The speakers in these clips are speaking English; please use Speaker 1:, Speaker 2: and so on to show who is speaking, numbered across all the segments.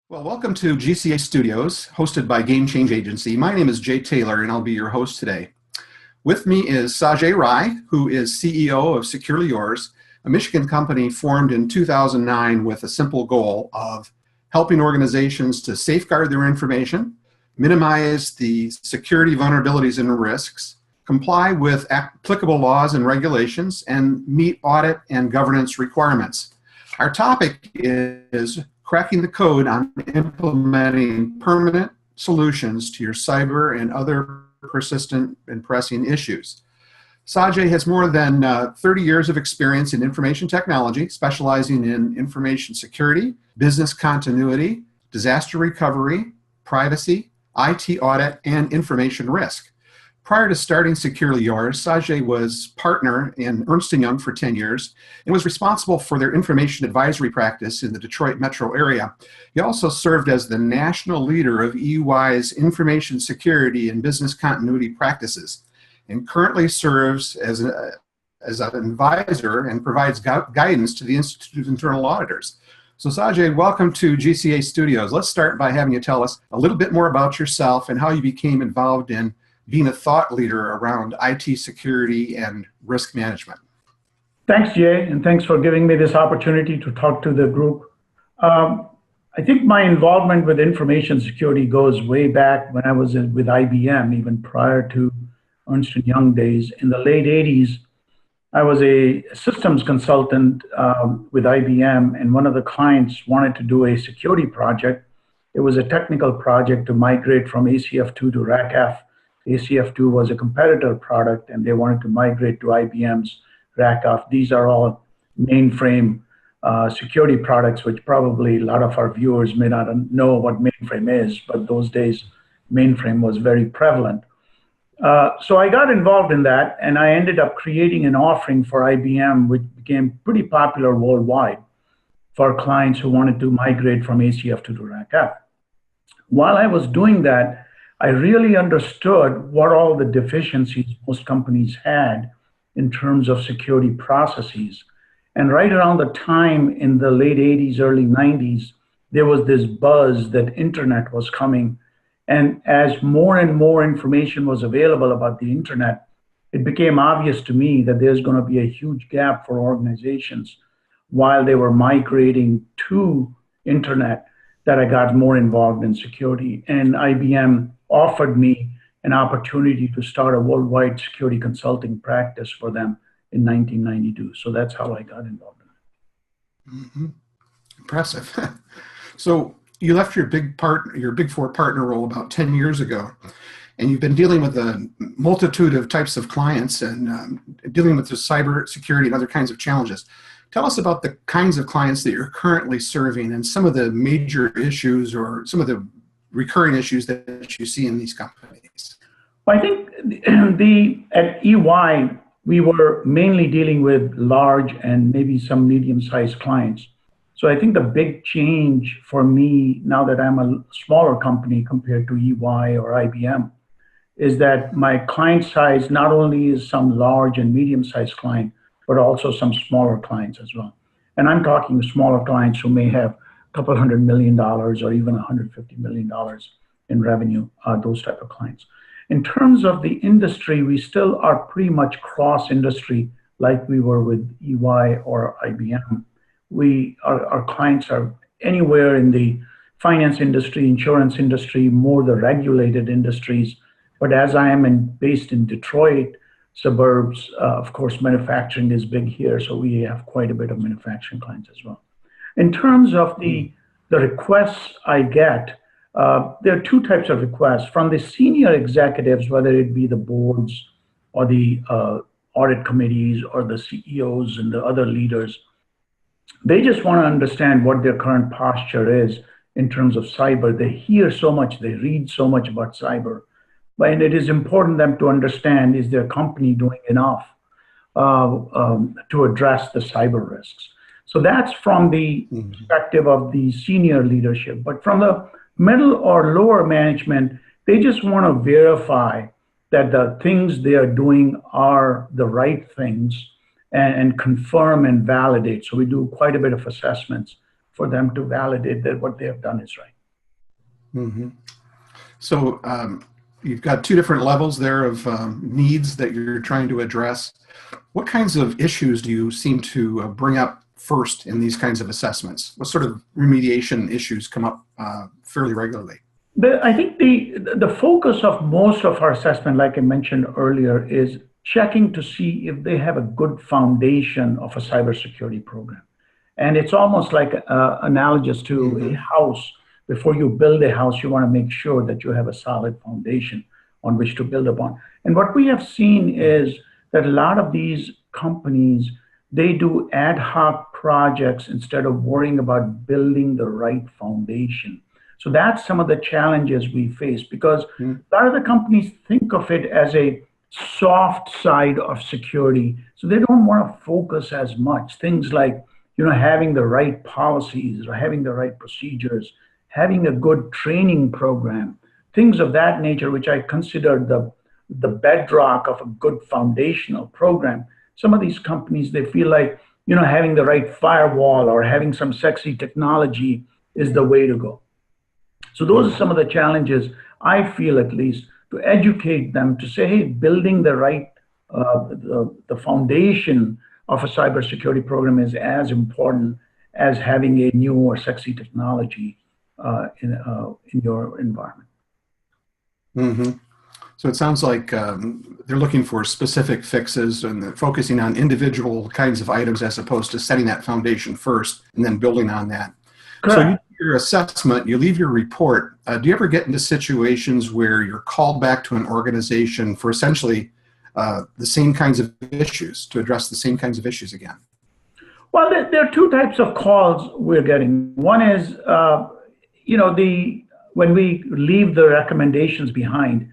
Speaker 1: Well, welcome to GCA Studios, hosted by Game Change Agency. My name is Jay Taylor, and I'll be your host today. With me is Sajay Rai, who is CEO of Securely Yours, a Michigan company formed in 2009 with a simple goal of helping organizations to safeguard their information, minimize the security vulnerabilities and risks, comply with applicable laws and regulations, and meet audit and governance requirements. Our topic is cracking the code on implementing permanent solutions to your cyber and other persistent and pressing issues. Sajay has more than 30 years of experience in information technology, specializing in information security, business continuity, disaster recovery, privacy, IT audit, and information risk. Prior to starting Securely Yours, Sajay was partner in Ernst & Young for 10 years and was responsible for their information advisory practice in the Detroit metro area. He also served as the national leader of EY's information security and business continuity practices, and currently serves as an advisor and provides guidance to the Institute of Internal Auditors. So Sajay, welcome to GCA Studios. Let's start by having you tell us a little bit more about yourself and how you became involved in being a thought leader around IT security and risk management.
Speaker 2: Thanks, Jay, and thanks for giving me this opportunity to talk to the group. I think my involvement with information security goes way back when I was with IBM, even prior to Ernst & Young days. In the late 80s, I was a systems consultant with IBM, and one of the clients wanted to do a security project. It was a technical project to migrate from ACF2 to RACF. ACF2 was a competitor product, and they wanted to migrate to IBM's RACF. These are all mainframe security products, which probably a lot of our viewers may not know what mainframe is, but those days, mainframe was very prevalent. So I got involved in that, and I ended up creating an offering for IBM, which became pretty popular worldwide for clients who wanted to migrate from ACF2 to RACF. While I was doing that, I really understood what all the deficiencies most companies had in terms of security processes. And right around the time in the late 80s, early 90s, there was this buzz that internet was coming. And as more and more information was available about the internet, it became obvious to me that there's going to be a huge gap for organizations while they were migrating to internet, that I got more involved in security. And IBM offered me an opportunity to start a worldwide security consulting practice for them in 1992. So that's how I got involved in it.
Speaker 1: Mm-hmm. Impressive. So you left your Big Four partner role about 10 years ago, and you've been dealing with a multitude of types of clients and dealing with the cyber security and other kinds of challenges. Tell us about the kinds of clients that you're currently serving and some of the major issues or some of the recurring issues that you see in these companies.
Speaker 2: Well, I think at EY, we were mainly dealing with large and maybe some medium-sized clients. So I think the big change for me now that I'm a smaller company compared to EY or IBM is that my client size not only is some large and medium-sized client, but also some smaller clients as well. And I'm talking smaller clients who may have a couple $100 million or even $150 million in revenue, those type of clients. In terms of the industry, we still are pretty much cross-industry like we were with EY or IBM. Our clients are anywhere in the finance industry, insurance industry, more the regulated industries. But as I am based in Detroit, suburbs, of course, manufacturing is big here, so we have quite a bit of manufacturing clients as well. In terms of the requests I get, there are two types of requests. From the senior executives, whether it be the boards or the audit committees or the CEOs and the other leaders, they just want to understand what their current posture is in terms of cyber. They hear so much, they read so much about cyber. And it is important for them to understand, is their company doing enough to address the cyber risks? So that's from the perspective of the senior leadership. But from the middle or lower management, they just want to verify that the things they are doing are the right things and confirm and validate. So we do quite a bit of assessments for them to validate that what they have done is right.
Speaker 1: Hmm. So you've got two different levels there of needs that you're trying to address. What kinds of issues do you seem to bring up first in these kinds of assessments? What sort of remediation issues come up fairly regularly?
Speaker 2: I think the focus of most of our assessment, like I mentioned earlier, is checking to see if they have a good foundation of a cybersecurity program. And it's almost like analogous to a
Speaker 1: Hmm.
Speaker 2: house. Before you build a house, you want to make sure that you have a solid foundation on which to build upon. And what we have seen is that a lot of these companies, they do ad hoc projects instead of worrying about building the right foundation. So that's some of the challenges we face because a lot of the companies think of it as a soft side of security. So they don't want to focus as much. Things like, having the right policies or having the right procedures, having a good training program, things of that nature, which I consider the bedrock of a good foundational program. Some of these companies, they feel like, having the right firewall or having some sexy technology is the way to go. So those are
Speaker 1: Hmm.
Speaker 2: some of the challenges I feel, at least, to educate them to say, hey, building the right the foundation of a cybersecurity program is as important as having a new or sexy technology in your environment.
Speaker 1: Hmm. So it sounds like they're looking for specific fixes and they're focusing on individual kinds of items as opposed to setting that foundation first and then building on that. So you
Speaker 2: Correct.
Speaker 1: do your assessment, you leave your report. Do you ever get into situations where you're called back to an organization for essentially the same kinds of issues, to address the same kinds of issues again?
Speaker 2: Well, there are two types of calls we're getting. One is, the when we leave the recommendations behind,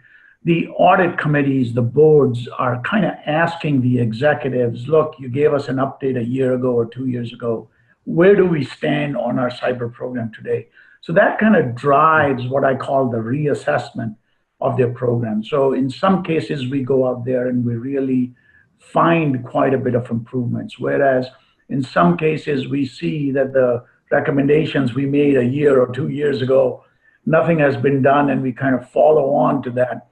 Speaker 2: the audit committees, the boards are kind of asking the executives, look, you gave us an update a year ago or 2 years ago. Where do we stand on our cyber program today? So that kind of drives what I call the reassessment of their program. So in some cases, we go out there and we really find quite a bit of improvements. Whereas in some cases, we see that the recommendations we made a year or 2 years ago, nothing has been done, and we kind of follow on to that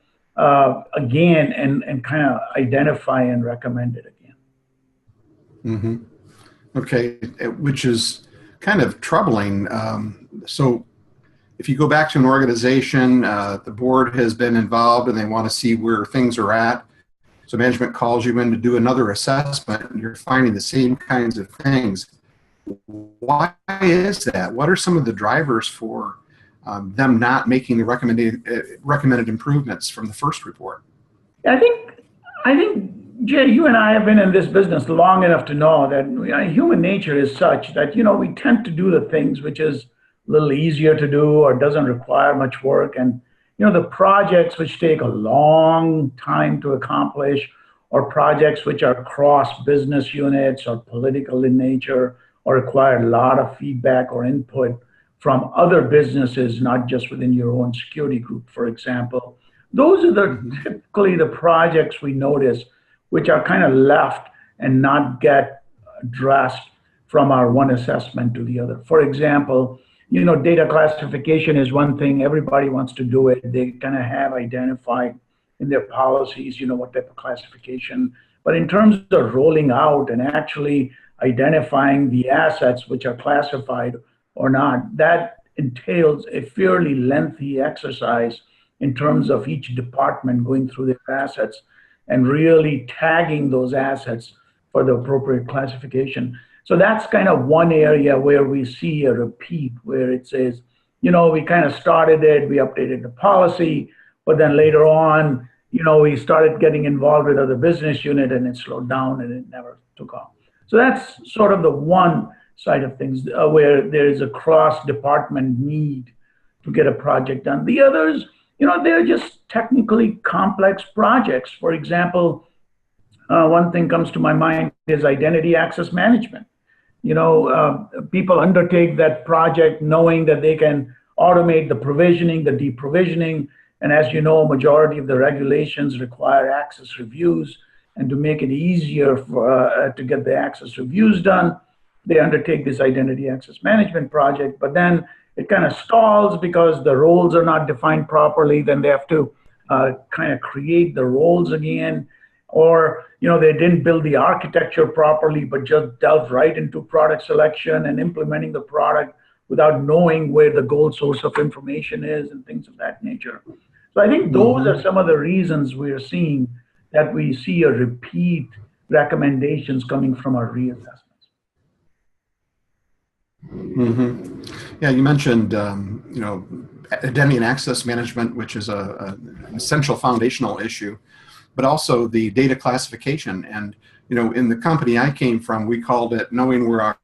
Speaker 2: again and kind of identify and recommend it again.
Speaker 1: Hmm. Okay, which is kind of troubling. So if you go back to an organization, the board has been involved and they want to see where things are at. So management calls you in to do another assessment and you're finding the same kinds of things. Why is that? What are some of the drivers for them not making the recommended improvements from the first report?
Speaker 2: I think, Jay, you and I have been in this business long enough to know that human nature is such that we tend to do the things which is a little easier to do or doesn't require much work, and the projects which take a long time to accomplish, or projects which are cross business units or political in nature or require a lot of feedback or input from other businesses, not just within your own security group, for example. Those are
Speaker 1: Hmm.
Speaker 2: typically the projects we notice which are kind of left and not get addressed from our one assessment to the other. For example, data classification is one thing. Everybody wants to do it. They kind of have identified in their policies, what type of classification. But in terms of rolling out and actually identifying the assets which are classified or not, that entails a fairly lengthy exercise in terms of each department going through their assets and really tagging those assets for the appropriate classification. So that's kind of one area where we see a repeat, where it says, we kind of started it, we updated the policy, but then later on, we started getting involved with other business unit and it slowed down and it never took off. So that's sort of the one side of things where there is a cross department need to get a project done. The others, they're just technically complex projects. For example, one thing comes to my mind is identity access management. People undertake that project knowing that they can automate the provisioning, the deprovisioning, and as you know, majority of the regulations require access reviews. And to make it easier to get the access reviews done, they undertake this identity access management project. But then it kind of stalls because the roles are not defined properly. Then they have to kind of create the roles again, or they didn't build the architecture properly, but just delved right into product selection and implementing the product without knowing where the gold source of information is and things of that nature. So I think those are some of the reasons we are seeing that we see a repeat recommendations coming from our reassessments.
Speaker 1: Yeah, you mentioned identity and access management, which is an essential foundational issue, but also the data classification. And in the company I came from, we called it knowing where our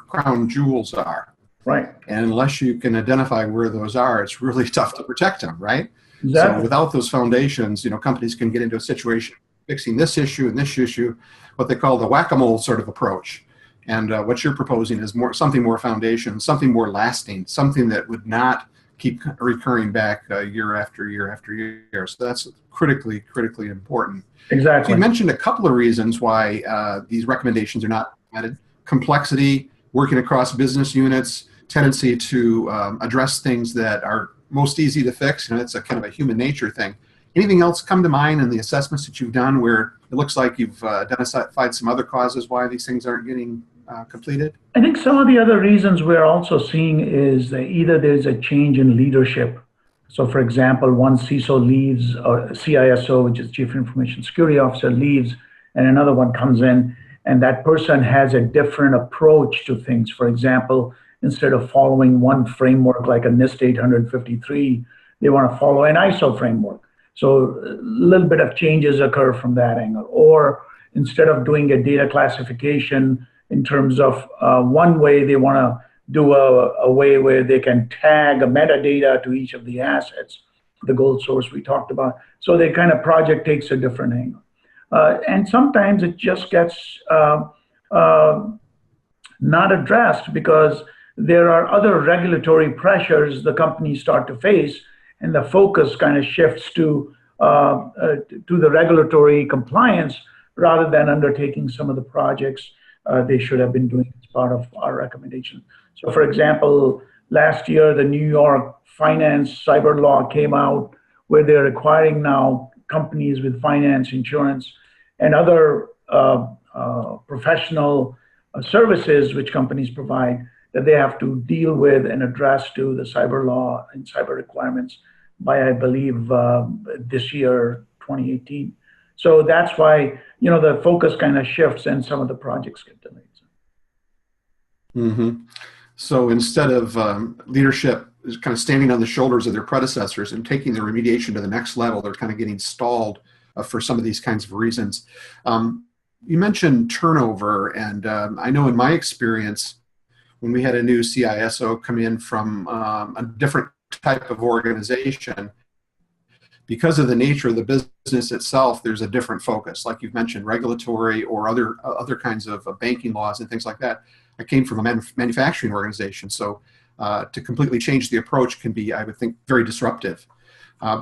Speaker 1: crown jewels are.
Speaker 2: Right.
Speaker 1: And unless you can identify where those are, it's really tough to protect them, right?
Speaker 2: Exactly.
Speaker 1: So without those foundations, companies can get into a situation fixing this issue and this issue, what they call the whack-a-mole sort of approach. And what you're proposing is something more foundation, something more lasting, something that would not keep recurring back year after year after year. So that's critically important.
Speaker 2: Exactly.
Speaker 1: So you mentioned a couple of reasons why these recommendations are not added. Complexity, working across business units, tendency to address things that are most easy to fix. It's a kind of a human nature thing. Anything else come to mind in the assessments that you've done where it looks like you've identified some other causes why these things aren't getting completed?
Speaker 2: I think some of the other reasons we're also seeing is that either there's a change in leadership. So for example, one CISO leaves, or CISO, which is Chief Information Security Officer, leaves, and another one comes in, and that person has a different approach to things. For example, instead of following one framework like a NIST 853, they want to follow an ISO framework. So a little bit of changes occur from that angle. Or instead of doing a data classification in terms of one way, they want to do a way where they can tag a metadata to each of the assets, the gold source we talked about. So the kind of project takes a different angle. And sometimes it just gets not addressed because there are other regulatory pressures the companies start to face, and the focus kind of shifts to the regulatory compliance rather than undertaking some of the projects they should have been doing as part of our recommendation. So for example, last year, the New York finance cyber law came out where they're requiring now companies with finance, insurance, and other professional services which companies provide that they have to deal with and address to the cyber law and cyber requirements by, I believe, this year, 2018. So that's why, the focus kind of shifts and some of the projects get delayed.
Speaker 1: So instead of leadership is kind of standing on the shoulders of their predecessors and taking the remediation to the next level, they're kind of getting stalled for some of these kinds of reasons. You mentioned turnover, and I know in my experience, when we had a new CISO come in from a different type of organization, because of the nature of the business itself, there's a different focus. Like you've mentioned, regulatory or other kinds of banking laws and things like that. I came from a manufacturing organization, so to completely change the approach can be, I would think, very disruptive.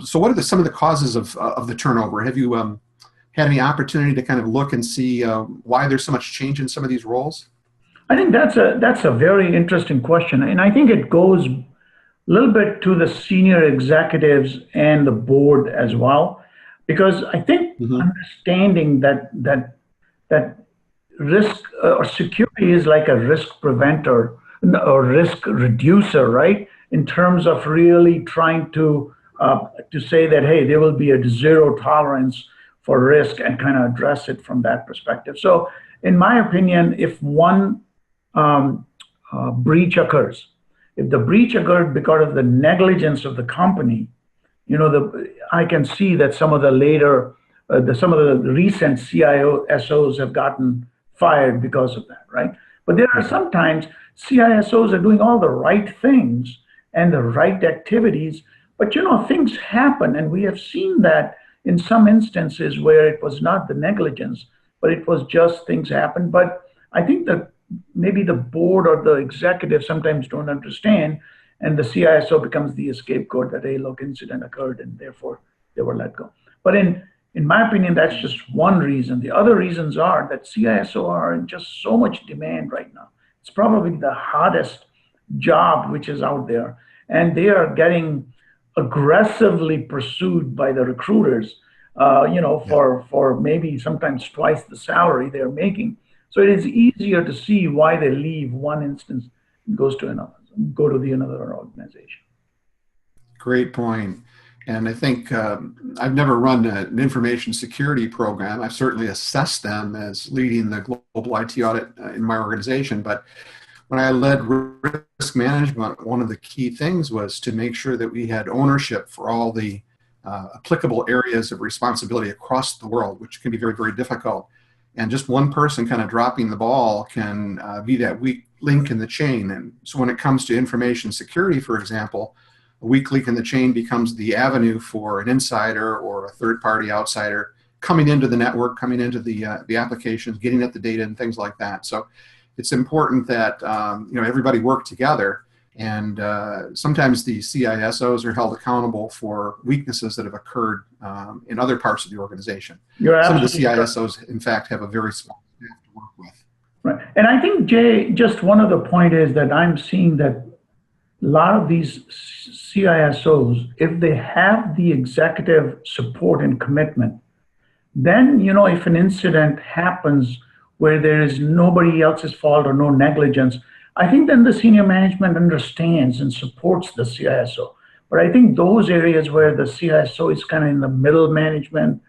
Speaker 1: So what are some of the causes of the turnover? Have you had any opportunity to kind of look and see why there's so much change in some of these roles?
Speaker 2: I think that's a very interesting question, and I think it goes a little bit to the senior executives and the board as well, because I think understanding that risk or security is like a risk preventer or risk reducer, right? In terms of really trying to say that, hey, there will be a zero tolerance for risk and kind of address it from that perspective. So in my opinion, if one breach occurs, if the breach occurred because of the negligence of the company, I can see that some of the recent CISOs have gotten fired because of that, right? But there are sometimes CISOs are doing all the right things and the right activities, but things happen, and we have seen that in some instances where it was not the negligence, but it was just things happen. But I think that maybe the board or the executive sometimes don't understand, and the CISO becomes the scapegoat that, hey, look, incident occurred, and therefore they were let go. But in my opinion, that's just one reason. The other reasons are that CISO are in just so much demand right now. It's probably the hottest job which is out there, and they are getting aggressively pursued by the recruiters,
Speaker 1: Yeah.
Speaker 2: for maybe sometimes twice the salary they're making. So it is easier to see why they leave one instance and go to the another organization.
Speaker 1: Great point. And I think I've never run an information security program. I've certainly assessed them as leading the global IT audit in my organization. But when I led risk management, one of the key things was to make sure that we had ownership for all the applicable areas of responsibility across the world, which can be very, very difficult. And just one person kind of dropping the ball can be that weak link in the chain. And so when it comes to information security, for example, a weak link in the chain becomes the avenue for an insider or a third-party outsider coming into the network, coming into the applications, getting at the data and things like that. So it's important that everybody work together. And sometimes the CISOs are held accountable for weaknesses that have occurred in other parts of the organization. Some of the CISOs, in fact, have a very small staff to work with.
Speaker 2: Right. And I think, Jay, just one other point is that I'm seeing that a lot of these CISOs, if they have the executive support and commitment, then, if an incident happens where there is nobody else's fault or no negligence, I think then the senior management understands and supports the CISO. But I think those areas where the CISO is kind of in the middle management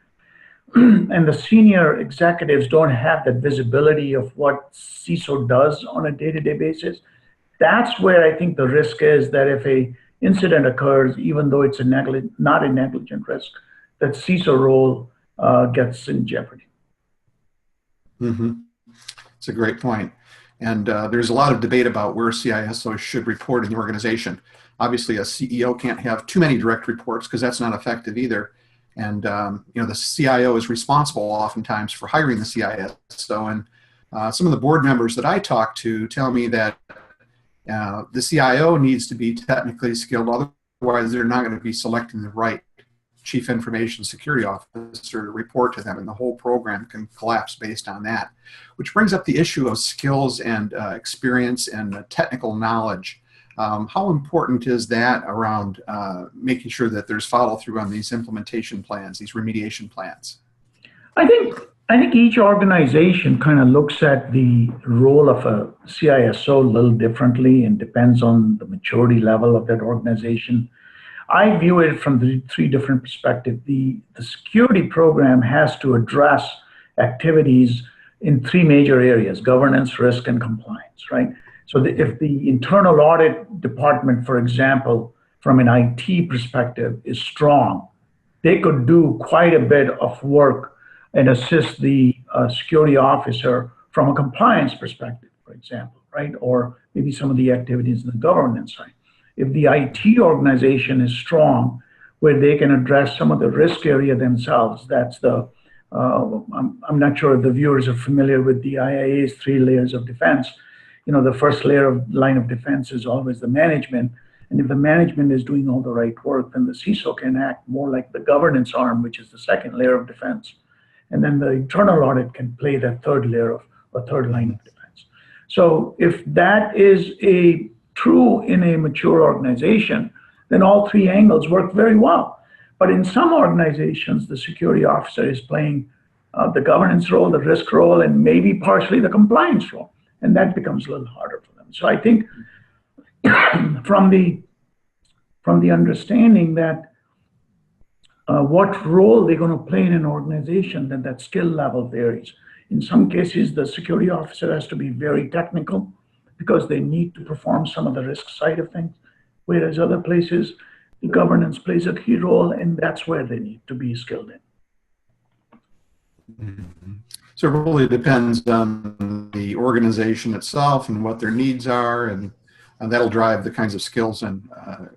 Speaker 2: and the senior executives don't have that visibility of what CISO does on a day-to-day basis, that's where I think the risk is that if a incident occurs, even though it's not a negligent risk, that CISO role gets in jeopardy.
Speaker 1: Mm-hmm. It's a great point. And there's a lot of debate about where CISOs should report in the organization. Obviously, a CEO can't have too many direct reports because that's not effective either. And the CIO is responsible oftentimes for hiring the CISO. And some of the board members that I talk to tell me that the CIO needs to be technically skilled, otherwise they're not going to be selecting the right chief information security officer to report to them, and the whole program can collapse based on that. Which brings up the issue of skills and experience and technical knowledge. How important is that around making sure that there's follow through on these implementation plans, these remediation plans?
Speaker 2: I think each organization kind of looks at the role of a CISO a little differently and depends on the maturity level of that organization. I view it from the three different perspectives. The security program has to address activities in three major areas: governance, risk, and compliance, right? So if the internal audit department, for example, from an IT perspective is strong, they could do quite a bit of work and assist the security officer from a compliance perspective, for example, right? Or maybe some of the activities in the governance side. If the IT organization is strong, where they can address some of the risk area themselves, that's I'm not sure if the viewers are familiar with the IIA's 3 layers of defense. The first line of defense is always the management. And if the management is doing all the right work, then the CISO can act more like the governance arm, which is the second layer of defense. And then the internal audit can play that third line of defense. So if that is true in a mature organization, then all three angles work very well. But in some organizations, the security officer is playing the governance role, the risk role, and maybe partially the compliance role. And that becomes a little harder for them. So I think from the understanding that what role they're going to play in an organization, then that skill level varies. In some cases, the security officer has to be very technical because they need to perform some of the risk side of things, whereas other places, the governance plays a key role, and that's where they need to be skilled in.
Speaker 1: Mm-hmm. So it really depends on the organization itself and what their needs are, and that'll drive the kinds of skills and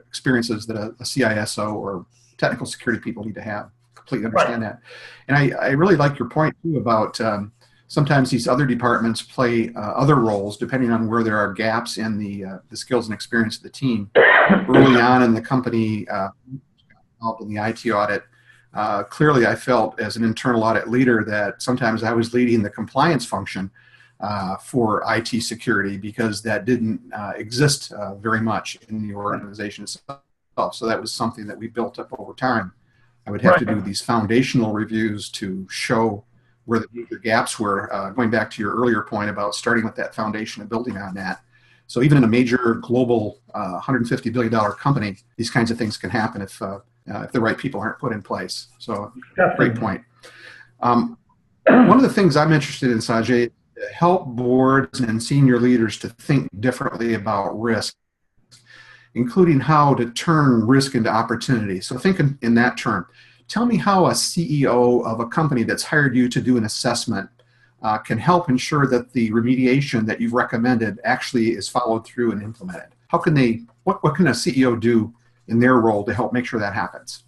Speaker 1: experiences that a CISO or technical security people need to have. Completely understand that. And I really like your point too about sometimes these other departments play other roles depending on where there are gaps in the skills and experience of the team. Early on in the company, in the IT audit, clearly I felt as an internal audit leader that sometimes I was leading the compliance function, for IT security, because that didn't exist very much in the organization itself. So that was something that we built up over time. I would have to do these foundational reviews to show where the major gaps were, going back to your earlier point about starting with that foundation and building on that. So even in a major global $150 billion company, these kinds of things can happen if the right people aren't put in place. So great point. One of the things I'm interested in, Sajay, is to help boards and senior leaders to think differently about risk, including how to turn risk into opportunity. So think in that term. Tell me how a CEO of a company that's hired you to do an assessment can help ensure that the remediation that you've recommended actually is followed through and implemented. How can they, what can a CEO do in their role to help make sure that happens?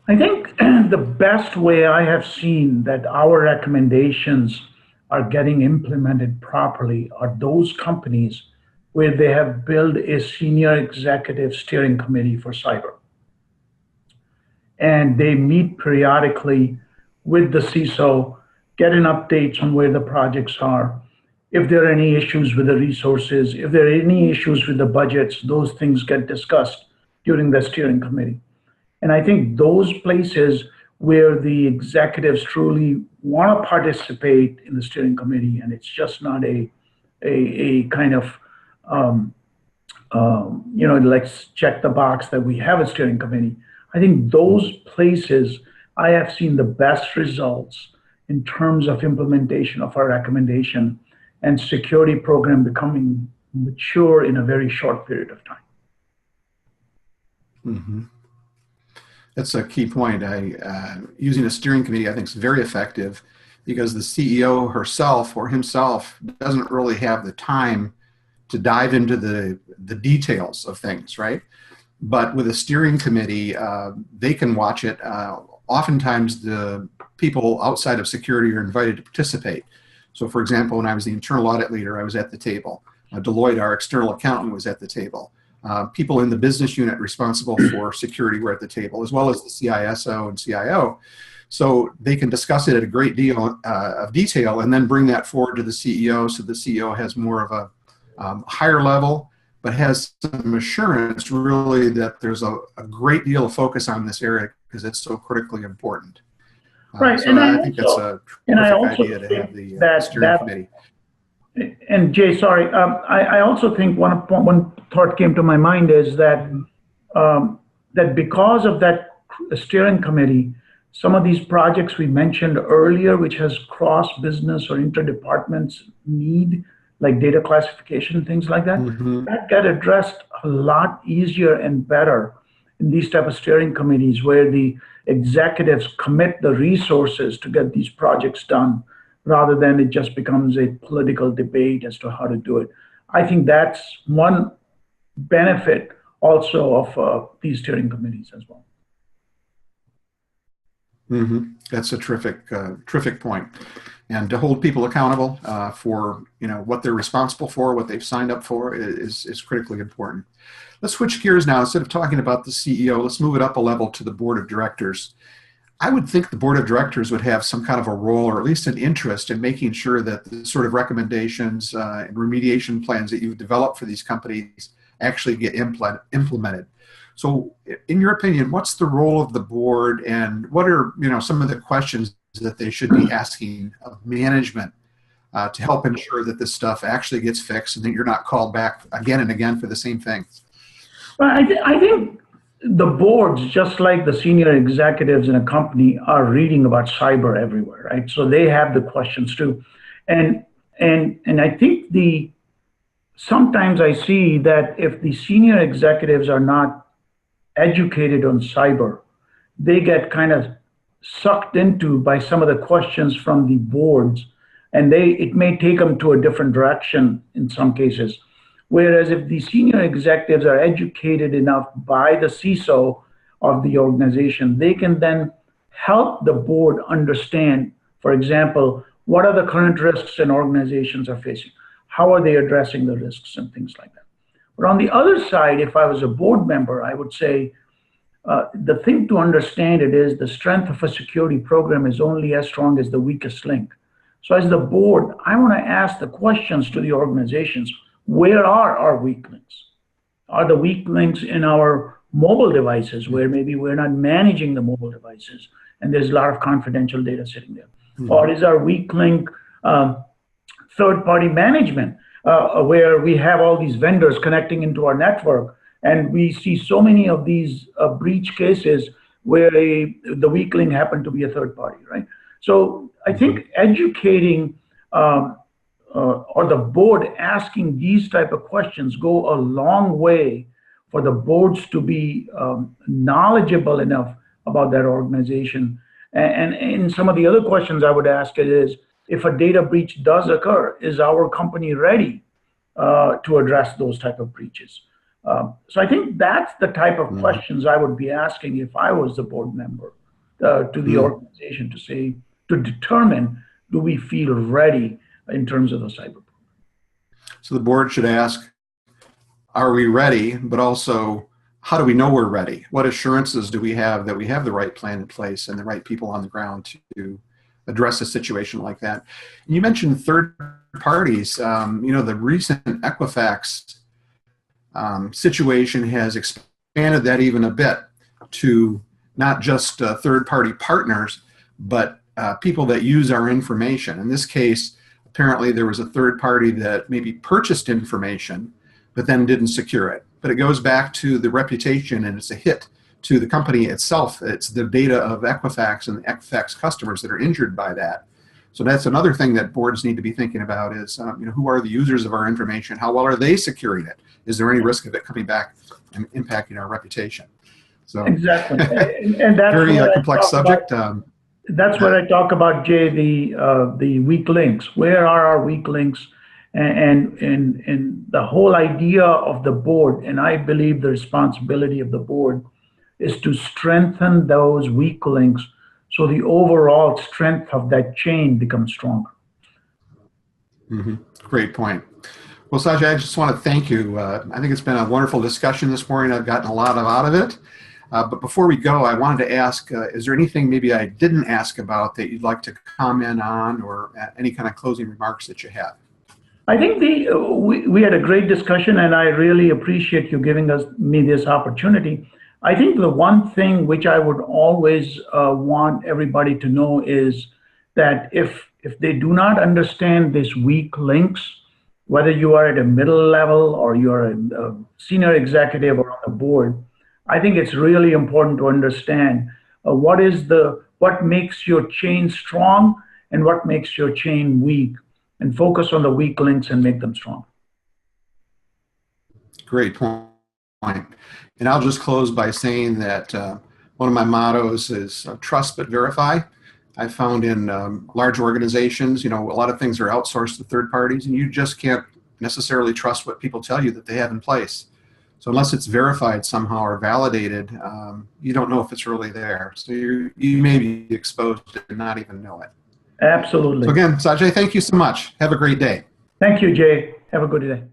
Speaker 2: I think the best way I have seen that our recommendations are getting implemented properly are those companies where they have built a senior executive steering committee for cyber. And they meet periodically with the CISO, getting updates on where the projects are. If there are any issues with the resources, if there are any issues with the budgets, those things get discussed during the steering committee. And I think those places where the executives truly want to participate in the steering committee, and it's just not a kind of, let's check the box that we have a steering committee. I think those places I have seen the best results in terms of implementation of our recommendation and security program becoming mature in a very short period of time.
Speaker 1: Mm-hmm. That's a key point. Using a steering committee, I think, is very effective because the CEO herself or himself doesn't really have the time to dive into the details of things, right? But with a steering committee, they can watch it. Oftentimes, the people outside of security are invited to participate. So, for example, when I was the internal audit leader, I was at the table. Deloitte, our external accountant, was at the table. People in the business unit responsible for security were at the table, as well as the CISO and CIO. So they can discuss it at a great deal of detail and then bring that forward to the CEO, so the CEO has more of a higher level, but has some assurance really that there's a great deal of focus on this area because it's so critically important.
Speaker 2: Right,
Speaker 1: so
Speaker 2: and
Speaker 1: I think that's a terrific idea to have the steering committee.
Speaker 2: And Jay, sorry, I also think one thought came to my mind is that that because of that steering committee, some of these projects we mentioned earlier, which has cross-business or inter-departments need, like data classification, things like that, that get addressed a lot easier and better in these type of steering committees where the executives commit the resources to get these projects done, rather than it just becomes a political debate as to how to do it. I think that's one benefit also of these steering committees as well.
Speaker 1: That's a terrific point. And to hold people accountable for what they're responsible for, what they've signed up for, is critically important. Let's switch gears now. Instead of talking about the CEO, let's move it up a level to the board of directors. I would think the board of directors would have some kind of a role, or at least an interest in making sure that the sort of recommendations and remediation plans that you've developed for these companies actually get implemented. So in your opinion, what's the role of the board, and what are some of the questions that they should be asking of management to help ensure that this stuff actually gets fixed and that you're not called back again and again for the same thing?
Speaker 2: Well, I think the boards, just like the senior executives in a company, are reading about cyber everywhere, right? So they have the questions too. And I think sometimes I see that if the senior executives are not educated on cyber, they get kind of sucked into by some of the questions from the boards, and it may take them to a different direction in some cases. Whereas if the senior executives are educated enough by the CISO of the organization, they can then help the board understand, for example, what are the current risks an organizations are facing? How are they addressing the risks and things like that? But on the other side, if I was a board member, I would say the thing to understand it is the strength of a security program is only as strong as the weakest link. So as the board, I want to ask the questions to the organizations. Where are our weak links? Are the weak links in our mobile devices where maybe we're not managing the mobile devices and there's a lot of confidential data sitting there? Mm-hmm. Or is our weak link third-party management where we have all these vendors connecting into our network and we see so many of these breach cases where the weak link happened to be a third party, right? So I think educating or the board asking these type of questions go a long way for the boards to be knowledgeable enough about that organization. And in some of the other questions I would ask it is, if a data breach does occur, is our company ready to address those type of breaches? So I think that's the type of questions I would be asking if I was the board member to the organization to determine, do we feel ready in terms of the cyber program?
Speaker 1: So the board should ask, are we ready? But also, how do we know we're ready? What assurances do we have that we have the right plan in place and the right people on the ground to address a situation like that? You mentioned third parties. The recent Equifax situation has expanded that even a bit to not just third-party partners, but people that use our information. In this case, apparently there was a third party that maybe purchased information, but then didn't secure it. But it goes back to the reputation, and it's a hit to the company itself. It's the data of Equifax and the Equifax customers that are injured by that. So that's another thing that boards need to be thinking about is, who are the users of our information? How well are they securing it? Is there any risk of it coming back and impacting our reputation? So
Speaker 2: exactly, and that's
Speaker 1: very complex subject.
Speaker 2: That's what I talk about, Jay. The weak links. Where are our weak links? And the whole idea of the board, and I believe the responsibility of the board, is to strengthen those weak links so the overall strength of that chain becomes stronger.
Speaker 1: Mm-hmm. Great point. Well, Sajay, I just want to thank you. I think it's been a wonderful discussion this morning. I've gotten a lot out of it. But before we go, I wanted to ask, is there anything maybe I didn't ask about that you'd like to comment on, or any kind of closing remarks that you have?
Speaker 2: I think we had a great discussion, and I really appreciate you giving me this opportunity. I think the one thing which I would always want everybody to know is that if they do not understand these weak links, whether you are at a middle level or you're a senior executive or on the board, I think it's really important to understand what makes your chain strong and what makes your chain weak, and focus on the weak links and make them strong.
Speaker 1: Great point. And I'll just close by saying that one of my mottos is trust but verify. I found in large organizations, a lot of things are outsourced to third parties, and you just can't necessarily trust what people tell you that they have in place. So unless it's verified somehow or validated, you don't know if it's really there. So you may be exposed and not even know it.
Speaker 2: Absolutely.
Speaker 1: So again, Sajay, thank you so much. Have a great day.
Speaker 2: Thank you, Jay. Have a good day.